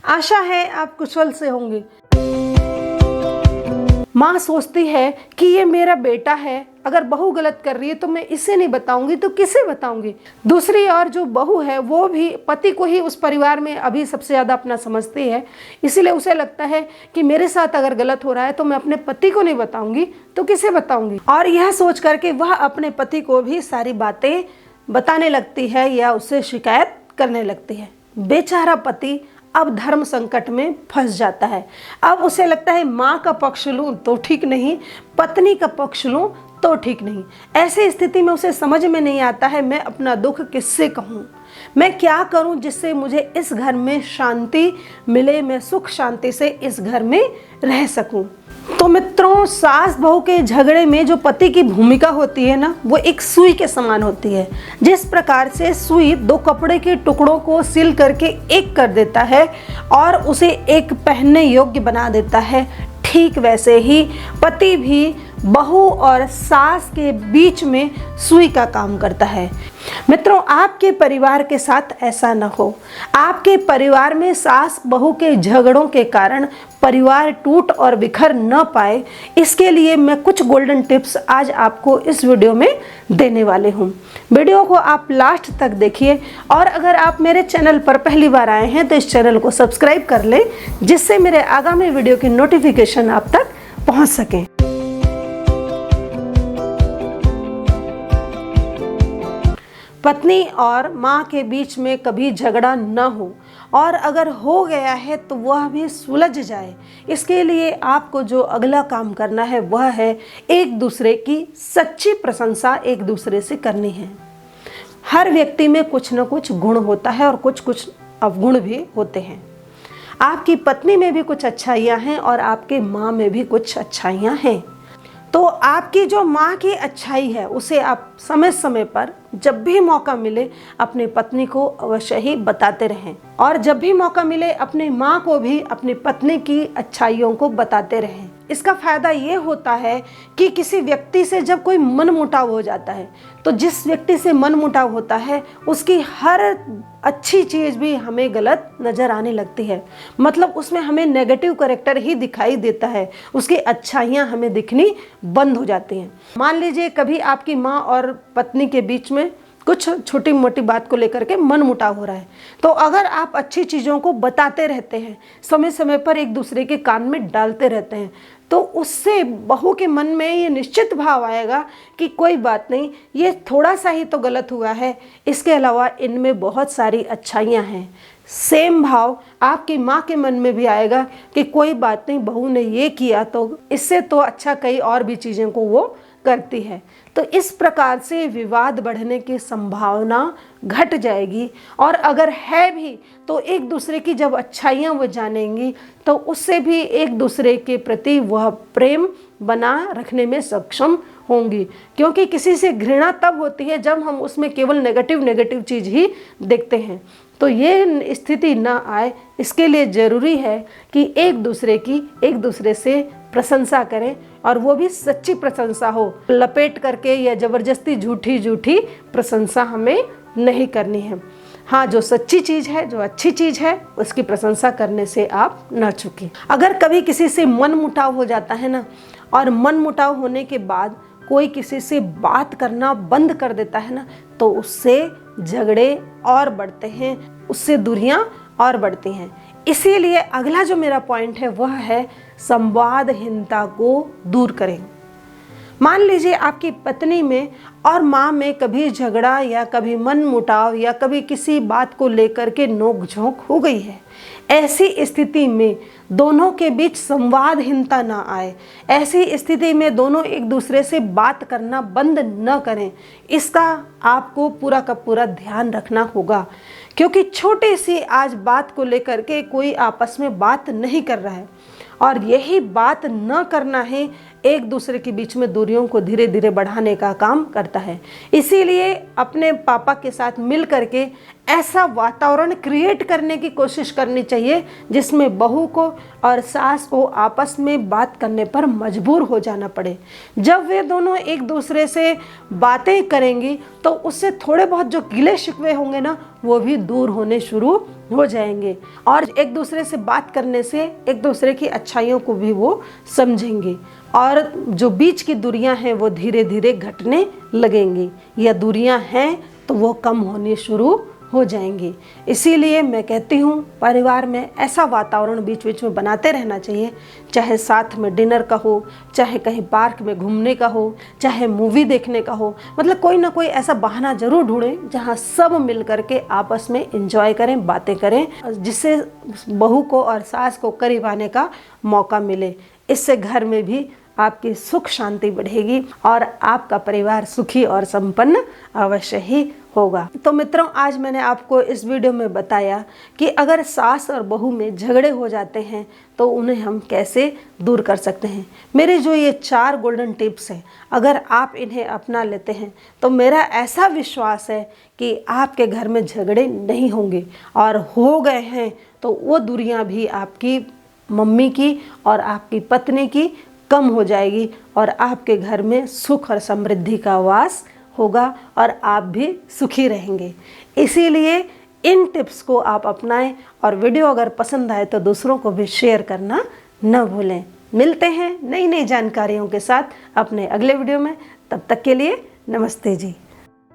आशा है आप कुशल से होंगे। माँ सोचती है कि ये मेरा बेटा है, अगर बहू गलत कर रही है तो मैं इसे नहीं बताऊंगी तो किसे बताऊंगी। दूसरी ओर जो बहू है वो भी पति को ही उस परिवार में अभी सबसे ज़्यादा अपना समझती है, इसीलिए उसे लगता है कि मेरे साथ अगर गलत हो रहा है तो मैं अपने पति को नहीं बताऊंगी तो किसे बताऊंगी। और यह सोच करके वह अपने पति को भी सारी बातें बताने लगती है या उससे शिकायत करने लगती है। बेचारा पति अब धर्म संकट में फंस जाता है। अब उसे लगता है माँ का पक्ष लूं तो ठीक नहीं, पत्नी का पक्ष लूं तो ठीक नहीं। ऐसी स्थिति में उसे समझ में नहीं आता है मैं अपना दुख किससे कहूँ, मैं क्या करूं जिससे मुझे इस घर में शांति मिले, मैं सुख शांति से इस घर में रह सकूं। तो मित्रों, सास बहू के झगड़े में जो पति की भूमिका होती है ना, वो एक सुई के समान होती है। जिस प्रकार से सुई दो कपड़े के टुकड़ों को सिल करके एक कर देता है और उसे एक पहनने योग्य बना देता है, ठीक वैसे ही पति भी बहू और सास के बीच में सुई का काम करता है। मित्रों, आपके परिवार के साथ ऐसा न हो। आपके परिवार में सास बहू के झगड़ों के कारण परिवार टूट और बिखर न पाए, इसके लिए मैं कुछ गोल्डन टिप्स आज आपको इस वीडियो में देने वाले हूँ। वीडियो को आप लास्ट तक देखिए और अगर आप मेरे चैनल पर पहली बार आए हैं तो इस चैनल को सब्सक्राइब कर लें, जिससे मेरे आगामी वीडियो की नोटिफिकेशन आप तक पहुँच सके। पत्नी और माँ के बीच में कभी झगड़ा न हो और अगर हो गया है तो वह भी सुलझ जाए, इसके लिए आपको जो अगला काम करना है वह है एक दूसरे की सच्ची प्रशंसा एक दूसरे से करनी है। हर व्यक्ति में कुछ न कुछ गुण होता है और कुछ कुछ अवगुण भी होते हैं। आपकी पत्नी में भी कुछ अच्छाइयाँ हैं और आपके माँ में भी कुछ अच्छाइयाँ हैं। तो आपकी जो माँ की अच्छाई है उसे आप समय समय पर जब भी मौका मिले अपने पत्नी को अवश्य ही बताते रहें और जब भी मौका मिले अपनी माँ को भी अपनी पत्नी की अच्छाइयों को बताते रहें। इसका फायदा ये होता है कि किसी व्यक्ति से जब कोई मनमुटाव हो जाता है तो जिस व्यक्ति से मनमुटाव होता है उसकी हर अच्छी चीज़ भी हमें गलत नज़र आने लगती है, मतलब उसमें हमें नेगेटिव कैरेक्टर ही दिखाई देता है, उसकी अच्छाइयाँ हमें दिखनी बंद हो जाती हैं। मान लीजिए कभी आपकी माँ और पत्नी के बीच में कुछ छोटी मोटी बात को लेकर के मनमुटाव हो रहा है, तो अगर आप अच्छी चीज़ों को बताते रहते हैं, समय समय पर एक दूसरे के कान में डालते रहते हैं, तो उससे बहू के मन में ये निश्चित भाव आएगा कि कोई बात नहीं, ये थोड़ा सा ही तो गलत हुआ है, इसके अलावा इनमें बहुत सारी अच्छाइयाँ हैं। सेम भाव आपकी माँ के मन में भी आएगा कि कोई बात नहीं, बहू ने ये किया तो इससे तो अच्छा कई और भी चीज़ों को वो करती है। तो इस प्रकार से विवाद बढ़ने की संभावना घट जाएगी और अगर है भी तो एक दूसरे की जब अच्छाइयाँ वो जानेंगी तो उससे भी एक दूसरे के प्रति वह प्रेम बना रखने में सक्षम होंगी, क्योंकि किसी से घृणा तब होती है जब हम उसमें केवल नेगेटिव चीज़ ही देखते हैं। तो ये स्थिति ना आए, इसके लिए ज़रूरी है कि एक दूसरे से प्रशंसा करें और वो भी सच्ची प्रशंसा हो, लपेट करके या ज़बरदस्ती झूठी प्रशंसा हमें नहीं करनी है। हाँ, जो सच्ची चीज़ है, जो अच्छी चीज़ है, उसकी प्रशंसा करने से आप न चूकें। अगर कभी किसी से मनमुटाव हो जाता है ना, और मनमुटाव होने के बाद कोई किसी से बात करना बंद कर देता है ना, तो उससे झगड़े और बढ़ते हैं, उससे दूरियां और बढ़ती हैं। इसीलिए अगला जो मेरा पॉइंट है वह है संवादहीनता को दूर करें। मान लीजिए आपकी पत्नी में और माँ में कभी झगड़ा या कभी मनमुटाव या कभी किसी बात को लेकर के नोक-झोंक हो गई है। ऐसी स्थिति में दोनों के बीच संवादहीनता ना आए, ऐसी स्थिति में दोनों एक दूसरे से बात करना बंद न करें, इसका आपको पूरा का पूरा ध्यान रखना होगा। क्योंकि छोटी सी आज बात को लेकर के कोई आपस में बात नहीं कर रहा है और यही बात न करना है एक दूसरे के बीच में दूरियों को धीरे धीरे बढ़ाने का काम करता है। इसीलिए अपने पापा के साथ मिल करके ऐसा वातावरण क्रिएट करने की कोशिश करनी चाहिए जिसमें बहू को और सास को आपस में बात करने पर मजबूर हो जाना पड़े। जब वे दोनों एक दूसरे से बातें करेंगी तो उससे थोड़े बहुत जो गिले शिकवे होंगे ना, वो भी दूर होने शुरू हो जाएंगे और एक दूसरे से बात करने से एक दूसरे की अच्छाइयों को भी वो समझेंगे और जो बीच की दूरियां हैं वो धीरे धीरे घटने लगेंगी या दूरियां हैं तो वो कम होने शुरू हो जाएंगी। इसीलिए मैं कहती हूँ परिवार में ऐसा वातावरण बीच बीच में बनाते रहना चाहिए, चाहे साथ में डिनर का हो, चाहे कहीं पार्क में घूमने का हो, चाहे मूवी देखने का हो, मतलब कोई ना कोई ऐसा बहाना जरूर ढूंढें जहाँ सब मिल करके आपस में एंजॉय करें, बातें करें, जिससे बहू को और सास को करीब आने का मौका मिले। इससे घर में भी आपकी सुख शांति बढ़ेगी और आपका परिवार सुखी और संपन्न अवश्य ही होगा। तो मित्रों, आज मैंने आपको इस वीडियो में बताया कि अगर सास और बहू में झगड़े हो जाते हैं तो उन्हें हम कैसे दूर कर सकते हैं। मेरे जो ये 4 गोल्डन टिप्स हैं, अगर आप इन्हें अपना लेते हैं तो मेरा ऐसा विश्वास है कि आपके घर में झगड़े नहीं होंगे, और हो गए हैं तो वो दूरियां भी आपकी मम्मी की और आपकी पत्नी की कम हो जाएगी और आपके घर में सुख और समृद्धि का वास होगा और आप भी सुखी रहेंगे। इसीलिए इन टिप्स को आप अपनाएं और वीडियो अगर पसंद आए तो दूसरों को भी शेयर करना न भूलें। मिलते हैं नई नई जानकारियों के साथ अपने अगले वीडियो में। तब तक के लिए नमस्ते जी।